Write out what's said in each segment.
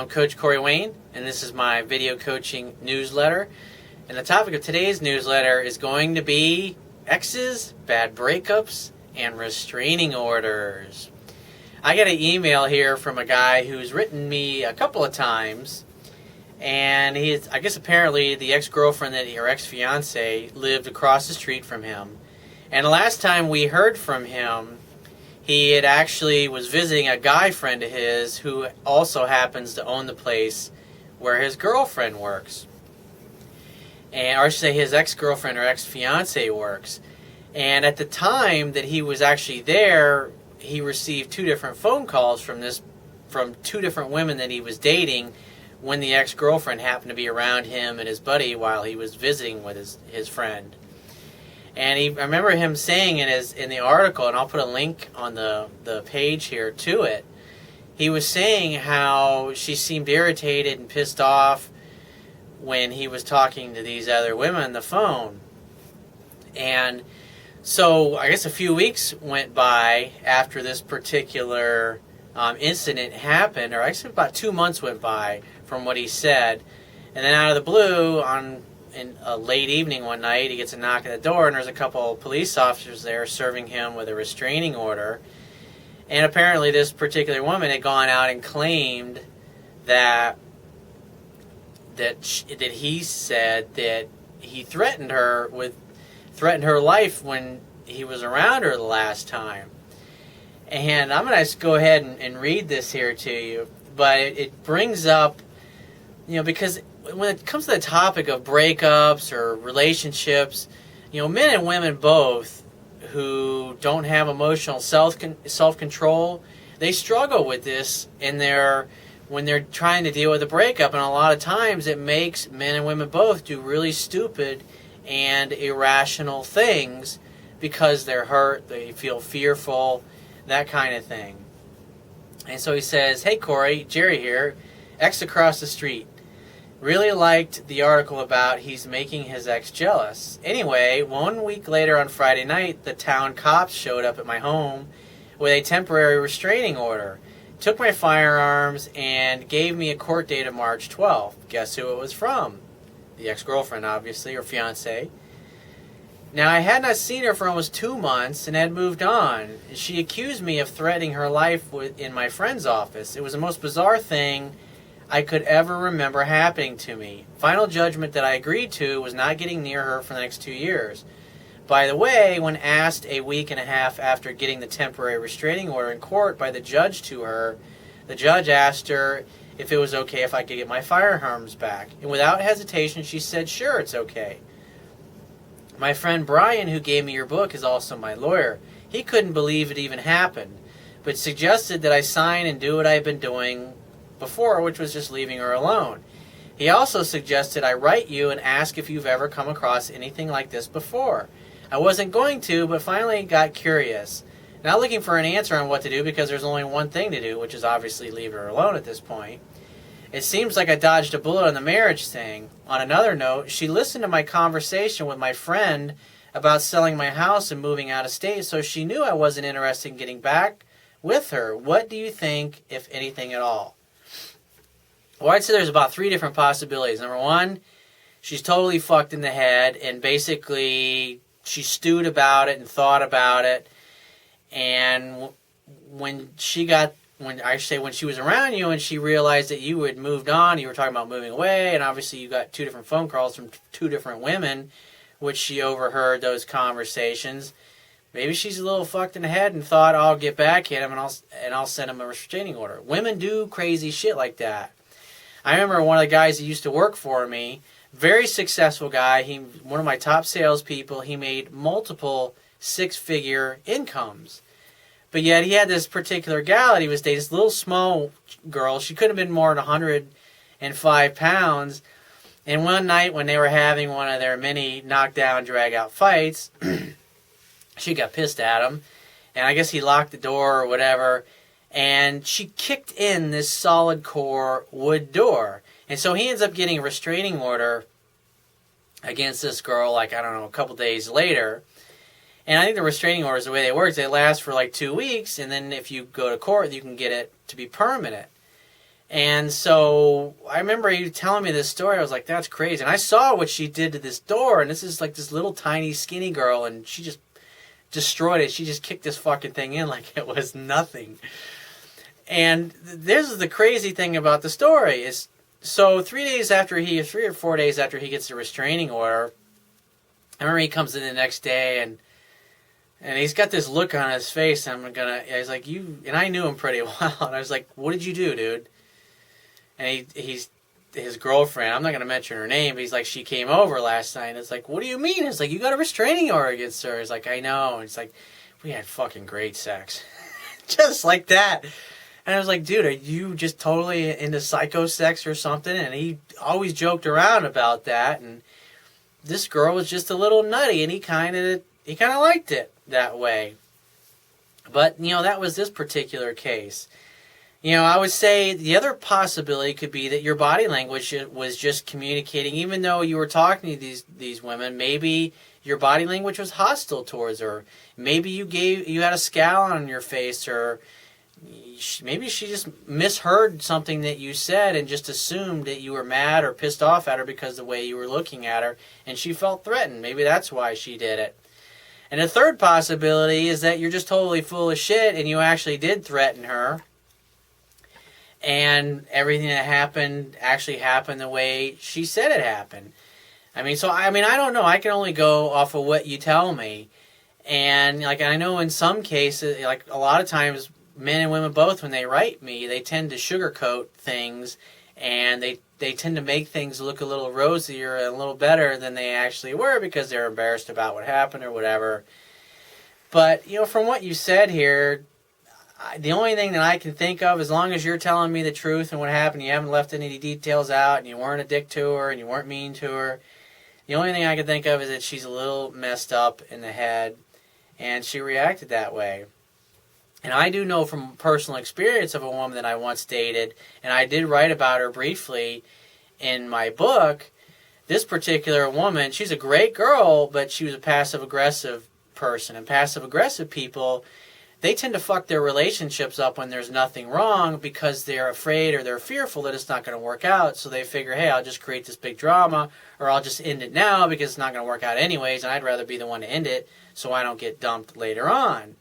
I'm Coach Corey Wayne, and this is my video coaching newsletter. And the topic of today's newsletter is going to be exes, bad breakups, and restraining orders. I got an email here from a guy who's written me a couple of times, and I guess apparently the ex-girlfriend or ex-fiance lived across the street from him. And the last time we heard from him, he had actually was visiting a guy friend of his who also happens to own the place where his girlfriend works. Or I should say his ex-girlfriend or ex-fiance works. And at the time that he was actually there, he received 2 different phone calls from 2 different women that he was dating when the ex-girlfriend happened to be around him and his buddy while he was visiting with his friend. And I remember him saying in the article, and I'll put a link on the page here to it, he was saying how she seemed irritated and pissed off when he was talking to these other women on the phone. And so I guess a few weeks went by after this particular incident happened, or actually about 2 months went by from what he said. And then out of the blue, in a late evening one night, he gets a knock at the door, and there's a couple of police officers there serving him with a restraining order. And apparently this particular woman had gone out and claimed that he said that he threatened her life when he was around her the last time. And I'm going to go ahead and read this here to you, but it brings up, because when it comes to the topic of breakups or relationships, men and women both who don't have emotional self-control, they struggle with this when they're trying to deal with a breakup. And a lot of times it makes men and women both do really stupid and irrational things because they're hurt, they feel fearful, that kind of thing. And so he says, "Hey Corey, Jerry here, ex across the street. Really liked the article about he's making his ex jealous. Anyway, 1 week later on Friday night, the town cops showed up at my home with a temporary restraining order, took my firearms, and gave me a court date of March 12th. Guess who it was from? The ex-girlfriend, obviously, or fiancé. Now, I had not seen her for almost 2 months and had moved on. She accused me of threatening her life in my friend's office. It was the most bizarre thing I could ever remember happening to me. Final judgment that I agreed to was not getting near her for the next 2 years. By the way, when asked a week and a half after getting the temporary restraining order in court by the judge to her, the judge asked her if it was okay if I could get my firearms back. And without hesitation, she said, sure, it's okay. My friend Brian, who gave me your book, is also my lawyer. He couldn't believe it even happened, but suggested that I sign and do what I've been doing before, which was just leaving her alone. He also suggested I write you and ask if you've ever come across anything like this before. I wasn't going to, but finally got curious. Not looking for an answer on what to do because there's only one thing to do, which is obviously leave her alone at this point. It seems like I dodged a bullet on the marriage thing. On another note, she listened to my conversation with my friend about selling my house and moving out of state, so she knew I wasn't interested in getting back with her. What do you think, if anything at all?" Well, I'd say there's about 3 different possibilities. Number 1, she's totally fucked in the head, and basically she stewed about it and thought about it. And when she was around you and she realized that you had moved on, you were talking about moving away, and obviously you got 2 different phone calls from 2 different women, which she overheard those conversations. Maybe she's a little fucked in the head and thought, I'll get back at him and I'll send him a restraining order. Women do crazy shit like that. I remember one of the guys that used to work for me, very successful guy, one of my top salespeople, he made multiple 6-figure incomes. But yet he had this particular gal that he was dating, this little small girl. She couldn't have been more than 105 pounds. And one night when they were having one of their many knockdown, drag-out fights, she got pissed at him. And I guess he locked the door or whatever. And she kicked in this solid core wood door. And so he ends up getting a restraining order against this girl, a couple days later. And I think the restraining orders, the way they work, they last for 2 weeks. And then if you go to court, you can get it to be permanent. And so I remember you telling me this story. I was like, that's crazy. And I saw what she did to this door. And this is like this little tiny skinny girl. And she just destroyed it. She just kicked this fucking thing in like it was nothing. And this is the crazy thing about the story. Is so 3 or 4 days after he gets the restraining order, I remember he comes in the next day and he's got this look on his face. He's like, and I knew him pretty well. And I was like, what did you do, dude? And he's his girlfriend. I'm not going to mention her name, but he's like, she came over last night. And it's like, what do you mean? It's like, you got a restraining order against her. It's like, I know. And it's like, we had fucking great sex. Just like that. And I was like, dude, are you just totally into psycho sex or something? And he always joked around about that. And this girl was just a little nutty, and he kind of liked it that way. But, that was this particular case. I would say the other possibility could be that your body language was just communicating. Even though you were talking to these women, maybe your body language was hostile towards her. Maybe you had a scowl on your face, or maybe she just misheard something that you said and just assumed that you were mad or pissed off at her because of the way you were looking at her, and she felt threatened. Maybe that's why she did it. And the third possibility is that you're just totally full of shit and you actually did threaten her. And everything that happened actually happened the way she said it happened. I don't know. I can only go off of what you tell me. And, I know in some cases, a lot of times, men and women both, when they write me, they tend to sugarcoat things. And they tend to make things look a little rosier and a little better than they actually were because they're embarrassed about what happened or whatever. But, from what you said here, the only thing that I can think of, as long as you're telling me the truth and what happened, you haven't left any details out, and you weren't a dick to her, and you weren't mean to her, the only thing I can think of is that she's a little messed up in the head, and she reacted that way. And I do know from personal experience of a woman that I once dated, and I did write about her briefly in my book. This particular woman, she's a great girl, but she was a passive-aggressive person, and passive-aggressive people, they tend to fuck their relationships up when there's nothing wrong because they're afraid or they're fearful that it's not going to work out. So they figure, hey, I'll just create this big drama, or I'll just end it now because it's not going to work out anyways, and I'd rather be the one to end it so I don't get dumped later on.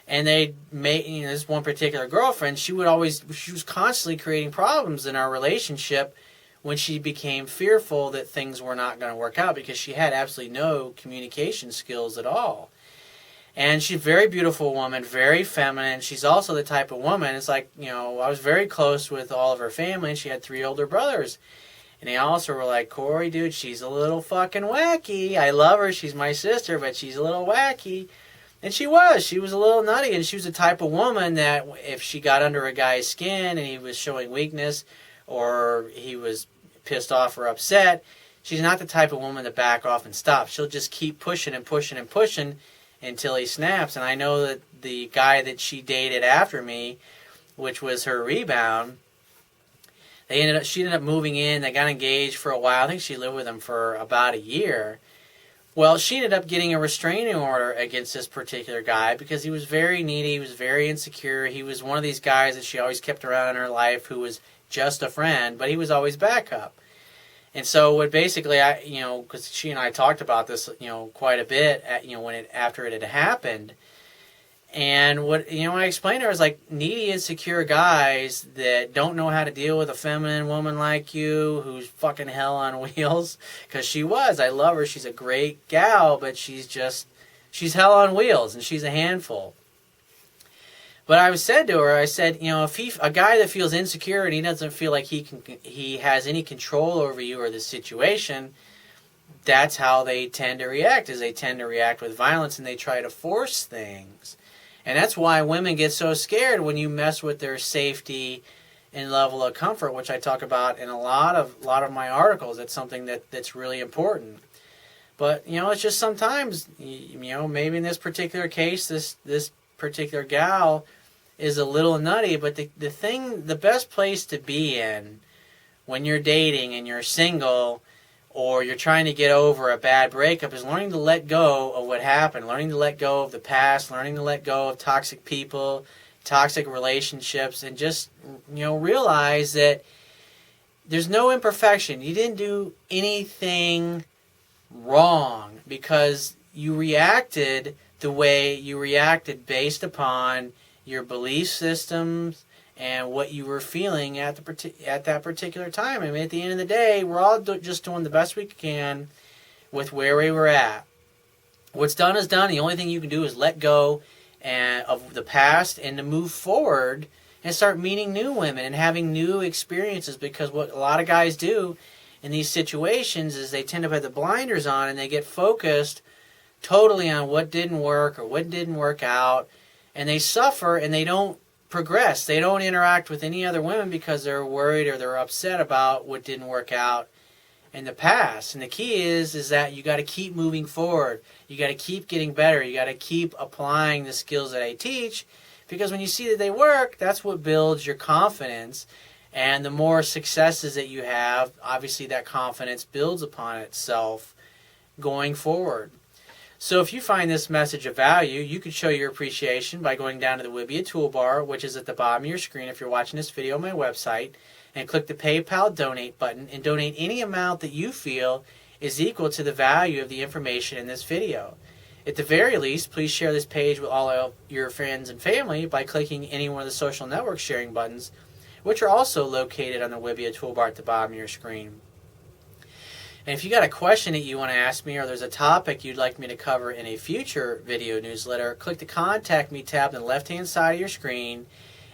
And they made, this one particular girlfriend, she was constantly creating problems in our relationship when she became fearful that things were not going to work out because she had absolutely no communication skills at all. And she's a very beautiful woman, very feminine. She's also the type of woman, it's like, I was very close with all of her family, and she had 3 older brothers. And they also were like, Corey, dude, she's a little fucking wacky. I love her, she's my sister, but she's a little wacky. And she was a little nutty, and she was the type of woman that if she got under a guy's skin and he was showing weakness or he was pissed off or upset, she's not the type of woman to back off and stop. She'll just keep pushing and pushing and pushing until he snaps. And I know that the guy that she dated after me, which was her rebound, she ended up moving in. They got engaged for a while. I think she lived with him for about a year. Well, she ended up getting a restraining order against this particular guy because he was very needy, he was very insecure. He was one of these guys that she always kept around in her life who was just a friend, but he was always backup. And so what basically, because she and I talked about this, quite a bit, after it had happened. And what, I explained to her is like needy, insecure guys that don't know how to deal with a feminine woman like you who's fucking hell on wheels. Because she was. I love her. She's a great gal, but she's hell on wheels and she's a handful. But I said to her, if a guy that feels insecure and he doesn't feel like he has any control over you or the situation, that's how they tend to react, is they tend to react with violence and they try to force things. And that's why women get so scared when you mess with their safety and level of comfort, which I talk about in a lot of my articles. It's something that's really important. But, it's just sometimes, maybe in this particular case, this particular gal is a little nutty, but the best place to be in when you're dating and you're single or you're trying to get over a bad breakup is learning to let go of what happened, learning to let go of the past, learning to let go of toxic people, toxic relationships, and just, realize that there's no imperfection. You didn't do anything wrong because you reacted the way you reacted based upon your belief systems and what you were feeling at that particular time. I mean, at the end of the day, we're all just doing the best we can with where we were at. What's done is done. The only thing you can do is let go of the past and to move forward and start meeting new women and having new experiences, because what a lot of guys do in these situations is they tend to put the blinders on and they get focused totally on what didn't work or what didn't work out, and they suffer and they don't progress. They don't interact with any other women because they're worried or they're upset about what didn't work out in the past. And the key is that you got to keep moving forward. You got to keep getting better. You got to keep applying the skills that I teach, because when you see that they work, that's what builds your confidence. And the more successes that you have, obviously that confidence builds upon itself going forward. So if you find this message of value, you can show your appreciation by going down to the Wibbia toolbar, which is at the bottom of your screen if you're watching this video on my website, and click the PayPal donate button and donate any amount that you feel is equal to the value of the information in this video. At the very least, please share this page with all of your friends and family by clicking any one of the social network sharing buttons, which are also located on the Wibbia toolbar at the bottom of your screen. And if you got a question that you want to ask me, or there's a topic you'd like me to cover in a future video newsletter, click the Contact Me tab on the left-hand side of your screen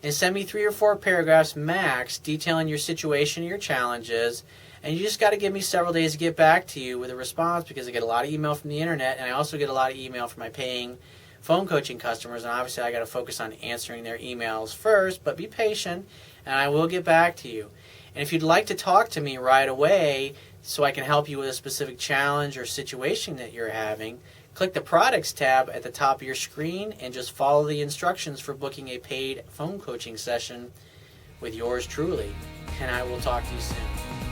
and send me 3 or 4 paragraphs max detailing your situation and your challenges. And you just got to give me several days to get back to you with a response, because I get a lot of email from the internet, and I also get a lot of email from my paying phone coaching customers, and obviously I got to focus on answering their emails first, but be patient and I will get back to you. And if you'd like to talk to me right away so I can help you with a specific challenge or situation that you're having, click the Products tab at the top of your screen and just follow the instructions for booking a paid phone coaching session with yours truly. And I will talk to you soon.